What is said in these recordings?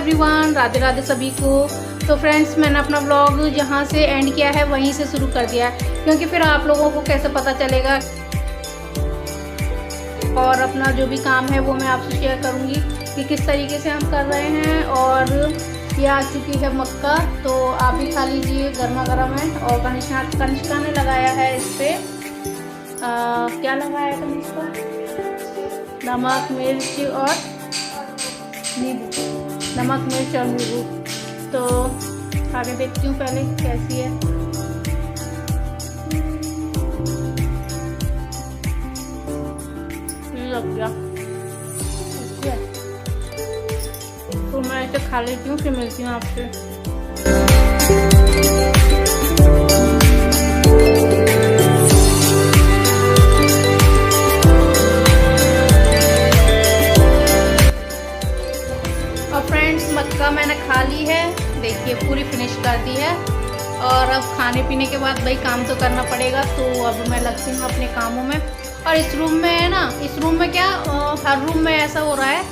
Everyone, Radhe Radhe सभी को। तो फ्रेंड्स, मैंने अपना व्लॉग जहाँ से एंड किया है वहीं से शुरू कर दिया है, क्योंकि फिर आप लोगों को कैसे पता चलेगा। और अपना जो भी काम है वो मैं आपसे शेयर करूँगी कि किस तरीके से हम कर रहे हैं। और ये आ चुकी है मक्का, तो आप भी खा लीजिए, गर्मा गर्म है। और कनिष्का ने लगाया है इस पर क्या लगाया है कनिष्का? नमक मिर्च और नींबू, नमक मिर्च और नींबू। तो खा के देखती हूँ पहले कैसी है। लग गया, तो मैं इसे खा लेती हूँ, फिर मिलती हूँ आपसे। मक्का मैंने खा ली है, देखिए पूरी फिनिश कर दी है। और अब खाने पीने के बाद भाई काम तो करना पड़ेगा, तो अब मैं लगती हूँ अपने कामों में। और इस रूम में है ना, इस रूम में क्या हर रूम में ऐसा हो रहा है,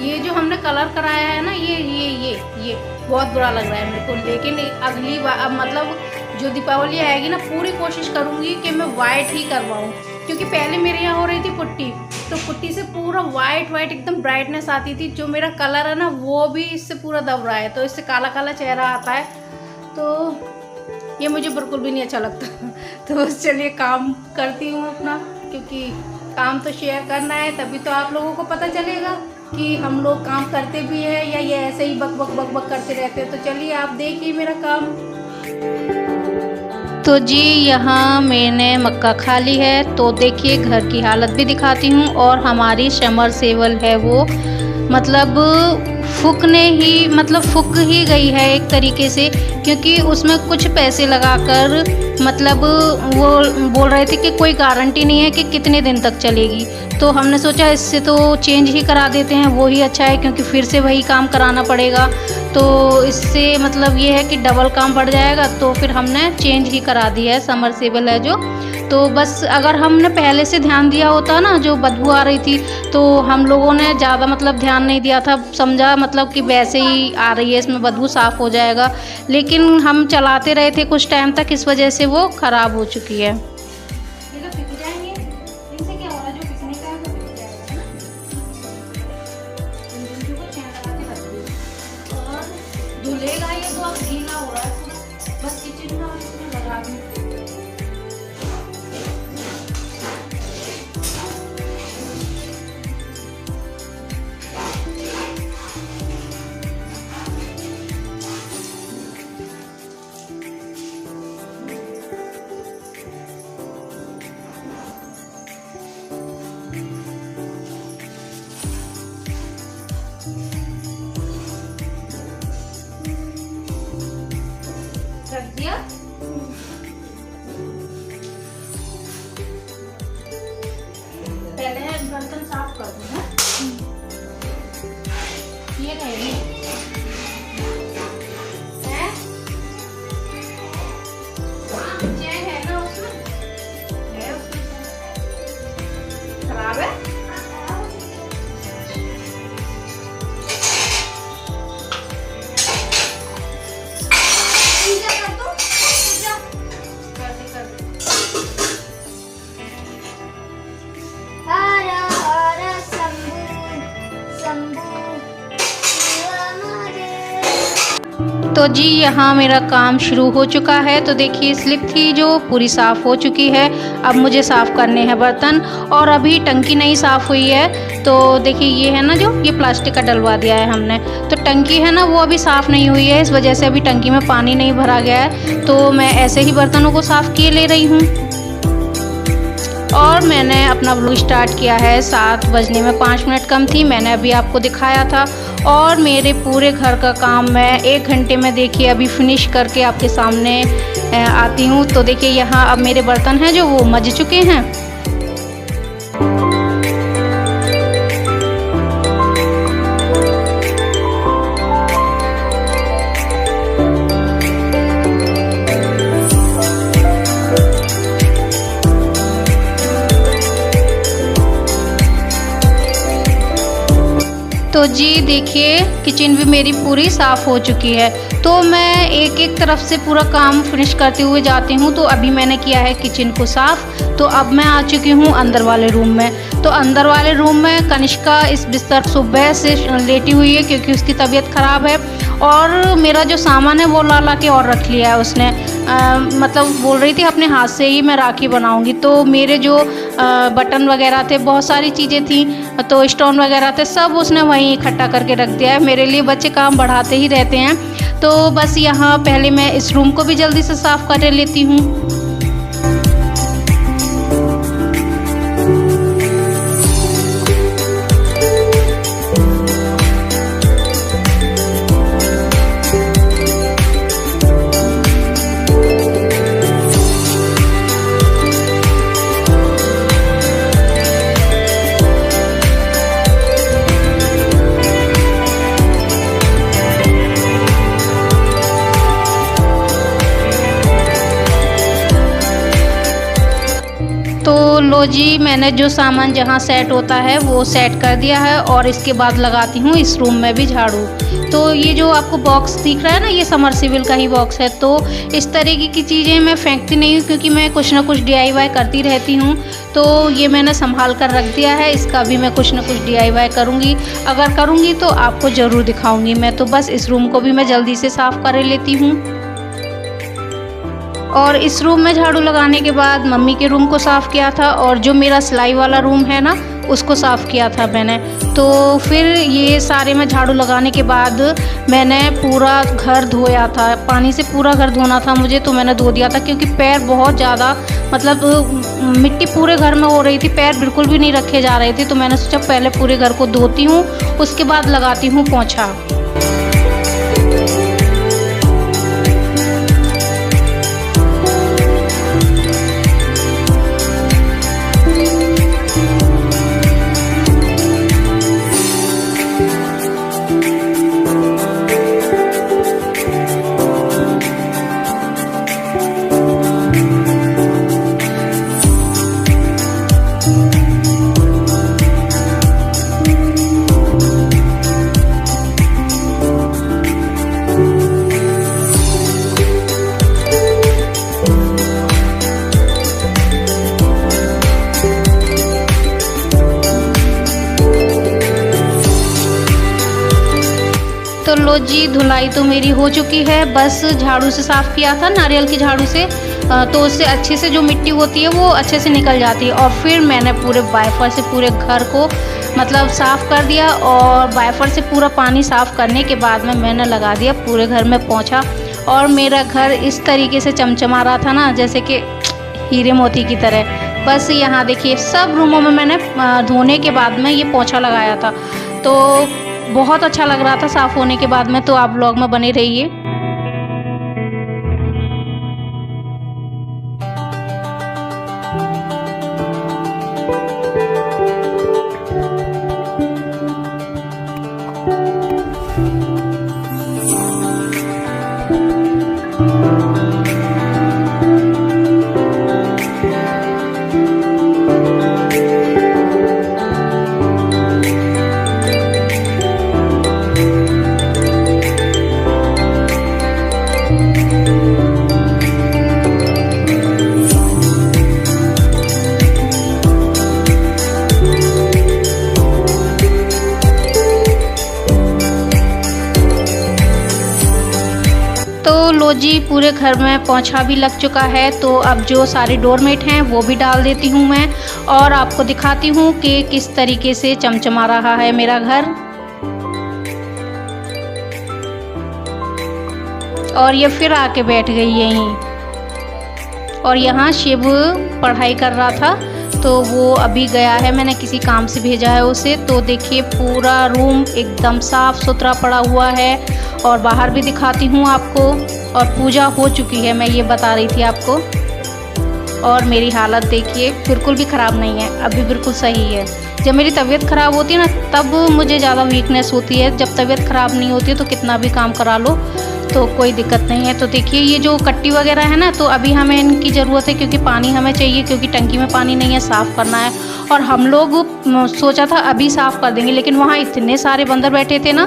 ये जो हमने कलर कराया है ना, ये बहुत बुरा लग रहा है मेरे को। लेकिन अगली बार अब मतलब जो दीपावली आएगी ना, पूरी कोशिश करूँगी कि मैं वाइट ही करवाऊँ, क्योंकि पहले मेरे यहाँ हो रही थी पुट्टी, तो पुट्टी से पूरा वाइट एकदम ब्राइटनेस आती थी। जो मेरा कलर है ना वो भी इससे पूरा दब रहा है, तो इससे काला काला चेहरा आता है, तो ये मुझे बिल्कुल भी नहीं अच्छा लगता। तो बस चलिए काम करती हूँ अपना, क्योंकि काम तो शेयर करना है, तभी तो आप लोगों को पता चलेगा कि हम लोग काम करते भी हैं या ये ऐसे ही बक बक बक बक करते रहते हैं। तो चलिए आप देखिए मेरा काम। तो जी यहाँ मैंने मक्का खा ली है, तो देखिए घर की हालत भी दिखाती हूँ। और हमारी समरसेबल है वो मतलब फूक ही गई है एक तरीके से, क्योंकि उसमें कुछ पैसे लगाकर मतलब वो बोल रहे थे कि कोई गारंटी नहीं है कि कितने दिन तक चलेगी। तो हमने सोचा इससे तो चेंज ही करा देते हैं, वो ही अच्छा है, क्योंकि फिर से वही काम कराना पड़ेगा। तो इससे मतलब ये है कि डबल काम बढ़ जाएगा, तो फिर हमने चेंज ही करा दिया है। समरसेबल है जो, तो बस अगर हमने पहले से ध्यान दिया होता ना, जो बदबू आ रही थी, तो हम लोगों ने ज़्यादा मतलब ध्यान नहीं दिया था, समझा मतलब कि वैसे ही आ रही है, इसमें बदबू साफ़ हो जाएगा। लेकिन हम चलाते रहे थे कुछ टाइम तक, इस वजह से वो ख़राब हो चुकी है। धुलेगा ये तो अब गीला हो रहा है पूरा, बस किचन का इसमें लगा दूँ। रख दिया। पहले बर्तन साफ कर दूँ। ये रहेगी चैन है ना उसमें, खराब है। तो जी यहाँ मेरा काम शुरू हो चुका है। तो देखिए स्लिप थी जो पूरी साफ़ हो चुकी है। अब मुझे साफ़ करने हैं बर्तन, और अभी टंकी नहीं साफ़ हुई है। तो देखिए ये है ना, जो ये प्लास्टिक का डलवा दिया है हमने, तो टंकी है ना वो अभी साफ़ नहीं हुई है, इस वजह से अभी टंकी में पानी नहीं भरा गया है। तो मैं ऐसे ही बर्तनों को साफ़ किए ले रही हूँ। और मैंने अपना व्लॉग स्टार्ट किया है 7 बजने में 5 मिनट कम थी, मैंने अभी आपको दिखाया था। और मेरे पूरे घर का काम मैं 1 घंटे में देखिए अभी फिनिश करके आपके सामने आती हूँ। तो देखिए यहाँ अब मेरे बर्तन हैं जो वो मज चुके हैं। तो जी देखिए किचन भी मेरी पूरी साफ़ हो चुकी है। तो मैं एक एक तरफ से पूरा काम फिनिश करते हुए जाती हूँ। तो अभी मैंने किया है किचन को साफ़। तो अब मैं आ चुकी हूँ अंदर वाले रूम में। तो अंदर वाले रूम में कनिष्का इस बिस्तर सुबह से लेटी हुई है क्योंकि उसकी तबीयत ख़राब है। और मेरा जो सामान है वो ला ला के और रख लिया है उसने। मतलब बोल रही थी अपने हाथ से ही मैं राखी बनाऊंगी। तो मेरे जो बटन वगैरह थे, बहुत सारी चीज़ें थी, तो स्टोन वगैरह थे, सब उसने वहीं इकट्ठा करके रख दिया है। मेरे लिए बच्चे काम बढ़ाते ही रहते हैं। तो बस यहाँ पहले मैं इस रूम को भी जल्दी से साफ़ कर लेती हूँ। तो लो जी मैंने जो सामान जहाँ सेट होता है वो सेट कर दिया है और इसके बाद लगाती हूँ इस रूम में भी झाड़ू। तो ये जो आपको बॉक्स दिख रहा है ना, ये समरसेबल का ही बॉक्स है। तो इस तरीके की चीज़ें मैं फेंकती नहीं हूँ क्योंकि मैं कुछ ना कुछ DIY करती रहती हूँ। तो ये मैंने संभाल कर रख दिया है, इसका भी मैं कुछ ना कुछ DIY करूँगी। अगर करूँगी तो आपको ज़रूर दिखाऊँगी मैं। तो बस इस रूम को भी मैं जल्दी से साफ़ कर लेती हूँ। और इस रूम में झाड़ू लगाने के बाद मम्मी के रूम को साफ़ किया था और जो मेरा सिलाई वाला रूम है ना उसको साफ़ किया था मैंने। तो फिर ये सारे में झाड़ू लगाने के बाद मैंने पूरा घर धोया था। पानी से पूरा घर धोना था मुझे, तो मैंने धो दिया था क्योंकि पैर बहुत ज़्यादा, मतलब मिट्टी पूरे घर में हो रही थी, पैर बिल्कुल भी नहीं रखे जा रहे थे। तो मैंने सोचा पहले पूरे घर को धोती हूँ, उसके बाद लगाती हूँ पोंछा। तो लो जी धुलाई तो मेरी हो चुकी है। बस झाड़ू से साफ़ किया था, नारियल की झाड़ू से, तो उससे अच्छे से जो मिट्टी होती है वो अच्छे से निकल जाती है। और फिर मैंने पूरे वाइपर से पूरे घर को मतलब साफ़ कर दिया और वाइपर से पूरा पानी साफ़ करने के बाद में मैंने लगा दिया पूरे घर में पोंछा। और मेरा घर इस तरीके से चमचमा रहा था ना जैसे कि हीरे मोती की तरह। बस यहाँ देखिए सब रूमों में मैंने धोने के बाद में ये पोंछा लगाया था। तो बहुत अच्छा लग रहा था साफ़ होने के बाद में। तो आप व्लॉग में बने रहिए। तो लो जी पूरे घर में पोंछा भी लग चुका है। तो अब जो सारे डोरमेट हैं वो भी डाल देती हूँ मैं और आपको दिखाती हूँ कि किस तरीके से चमचमा रहा है मेरा घर। और ये फिर आके बैठ गई यहीं। और यहाँ शिव पढ़ाई कर रहा था तो वो अभी गया है, मैंने किसी काम से भेजा है उसे। तो देखिए पूरा रूम एकदम साफ़ सुथरा पड़ा हुआ है। और बाहर भी दिखाती हूँ आपको। और पूजा हो चुकी है, मैं ये बता रही थी आपको। और मेरी हालत देखिए बिल्कुल भी ख़राब नहीं है, अभी बिल्कुल सही है। जब मेरी तबीयत ख़राब होती है ना तब मुझे ज़्यादा वीकनेस होती है। जब तबीयत ख़राब नहीं होती है तो कितना भी काम करा लो तो कोई दिक्कत नहीं है। तो देखिए ये जो कट्टी वगैरह है ना, तो अभी हमें इनकी ज़रूरत है क्योंकि पानी हमें चाहिए, क्योंकि टंकी में पानी नहीं है, साफ़ करना है। और हम लोग सोचा था अभी साफ़ कर देंगे, लेकिन वहाँ इतने सारे बंदर बैठे थे ना,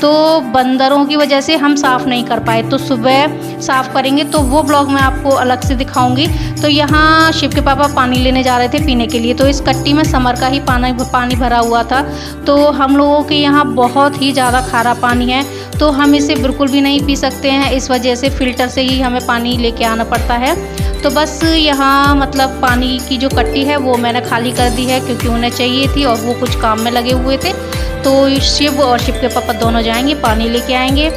तो बंदरों की वजह से हम साफ़ नहीं कर पाए। तो सुबह साफ़ करेंगे तो वो ब्लॉग मैं आपको अलग से दिखाऊंगी। तो यहाँ शिव के पापा पानी लेने जा रहे थे पीने के लिए। तो इस कट्टी में समर का ही पानी भरा हुआ था। तो हम लोगों के यहाँ बहुत ही ज़्यादा खारा पानी है, तो हम इसे बिल्कुल भी नहीं पी सकते हैं। इस वजह से फ़िल्टर से ही हमें पानी लेके आना पड़ता है। तो बस यहाँ मतलब पानी की जो कट्टी है वो मैंने खाली कर दी है, क्योंकि उन्हें चाहिए थी और वो कुछ काम में लगे हुए थे। तो शिव और शिव के पापा दोनों जाएंगे, पानी लेके आएंगे।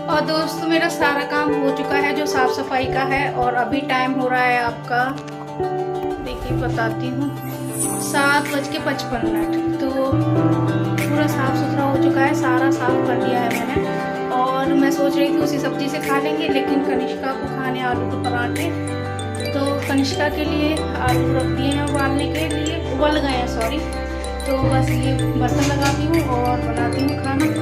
और दोस्तों मेरा सारा काम हो चुका है जो साफ़ सफाई का है, और अभी टाइम हो रहा है आपका, देखिए बताती हूँ, 7:55। तो पूरा साफ़ सुथरा हो चुका है, सारा साफ़ कर दिया है मैंने। और मैं सोच रही थी उसी सब्ज़ी से खा लेंगे, लेकिन कनिष्का को खाने आलू के पराठे, तो कनिष्का के लिए आलू रख दिए हैं उबालने के लिए, उबल गए हैं सॉरी। तो बस ये बर्तन लगाती हूँ और बनाती हूँ खाना।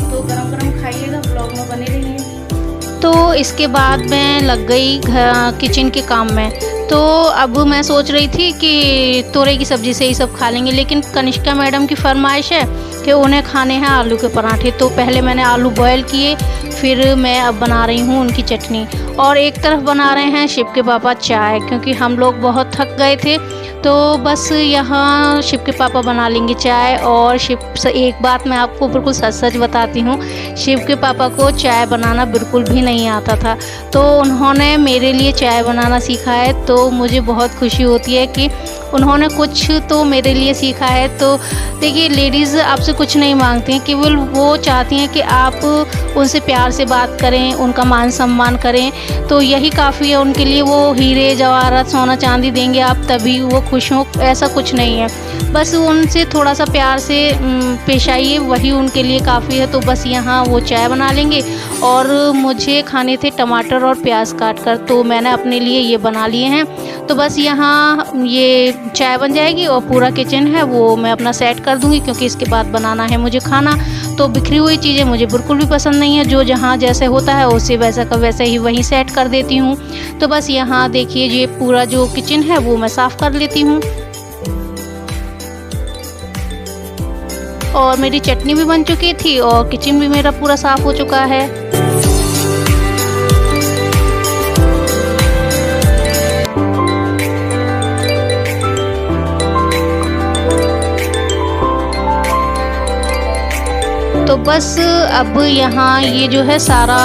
तो गरम गरम खाइएगा, ब्लॉग में बने रहिए। तो इसके बाद मैं लग गई किचन के काम में। तो अब मैं सोच रही थी कि तोरई की सब्ज़ी से ही सब खा लेंगे, लेकिन कनिष्का मैडम की फरमाइश है कि उन्हें खाने हैं आलू के पराठे। तो पहले मैंने आलू बॉयल किए, फिर मैं अब बना रही हूँ उनकी चटनी। और एक तरफ बना रहे हैं शिव के पापा चाय, क्योंकि हम लोग बहुत थक गए थे। तो बस यहाँ शिव के पापा बना लेंगे चाय। और एक बात मैं आपको बिल्कुल सच सच बताती हूँ, शिव के पापा को चाय बनाना बिल्कुल भी नहीं आता था। तो उन्होंने मेरे लिए चाय बनाना सीखा है। तो मुझे बहुत खुशी होती है कि उन्होंने कुछ तो मेरे लिए सीखा है। तो देखिए लेडीज़ आपसे कुछ नहीं मांगती हैं, केवल वो चाहती हैं कि आप उनसे प्यार से बात करें, उनका मान सम्मान करें। तो यही काफ़ी है उनके लिए। वो हीरे जवाहरात सोना चांदी देंगे आप तभी वो खुश हों, ऐसा कुछ नहीं है। बस उनसे थोड़ा सा प्यार से पेश आइए, वही उनके लिए काफ़ी है। तो बस यहाँ वो चाय बना लेंगे। और मुझे खाने थे टमाटर और प्याज काट कर, तो मैंने अपने लिए ये बना लिए हैं। तो बस यहाँ ये चाय बन जाएगी और पूरा किचन है वो मैं अपना सेट कर दूँगी, क्योंकि इसके बाद बनाना है मुझे खाना। तो बिखरी हुई चीज़ें मुझे बिल्कुल भी पसंद नहीं है। जो जहाँ जैसे होता है उसे वैसा का वैसे ही वहीं सेट कर देती हूँ। तो बस यहाँ देखिए ये पूरा जो किचन है वो मैं साफ़ कर लेती हूँ। और मेरी चटनी भी बन चुकी थी और किचन भी मेरा पूरा साफ़ हो चुका है। तो बस अब यहाँ ये जो है सारा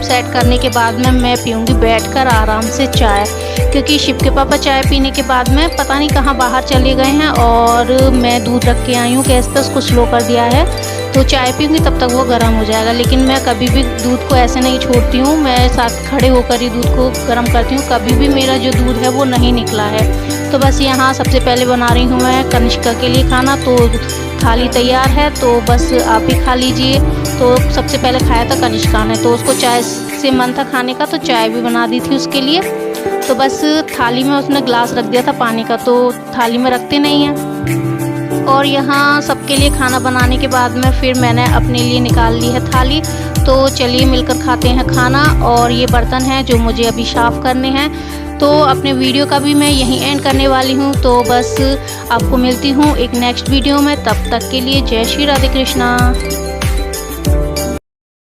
सेट करने के बाद में मैं पीऊँगी बैठकर आराम से चाय, क्योंकि शिव के पापा चाय पीने के बाद में पता नहीं कहाँ बाहर चले गए हैं। और मैं दूध रख के आई हूँ गैस पर, उसको स्लो कर दिया है। तो चाय पीऊँगी तब तक वो गर्म हो जाएगा। लेकिन मैं कभी भी दूध को ऐसे नहीं छोड़ती हूँ, मैं साथ खड़े होकर ही दूध को गर्म करती हूँ। कभी भी मेरा जो दूध है वो नहीं निकला है। तो बस यहाँ सबसे पहले बना रही हूँ मैं कनिष्का के लिए खाना। तो थाली तैयार है, तो बस आप ही खा लीजिए। तो सबसे पहले खाया था कनिष्का ने, तो उसको चाय से मन था खाने का, तो चाय भी बना दी थी उसके लिए। तो बस थाली में उसने ग्लास रख दिया था पानी का, तो थाली में रखते नहीं हैं। और यहाँ सबके लिए खाना बनाने के बाद में फिर मैंने अपने लिए निकाल ली है थाली। तो चलिए मिलकर खाते हैं खाना। और ये बर्तन हैं जो मुझे अभी साफ़ करने हैं। तो अपने वीडियो का भी मैं यहीं एंड करने वाली हूँ। तो बस आपको मिलती हूँ एक नेक्स्ट वीडियो में, तब तक के लिए जय श्री राधे कृष्णा।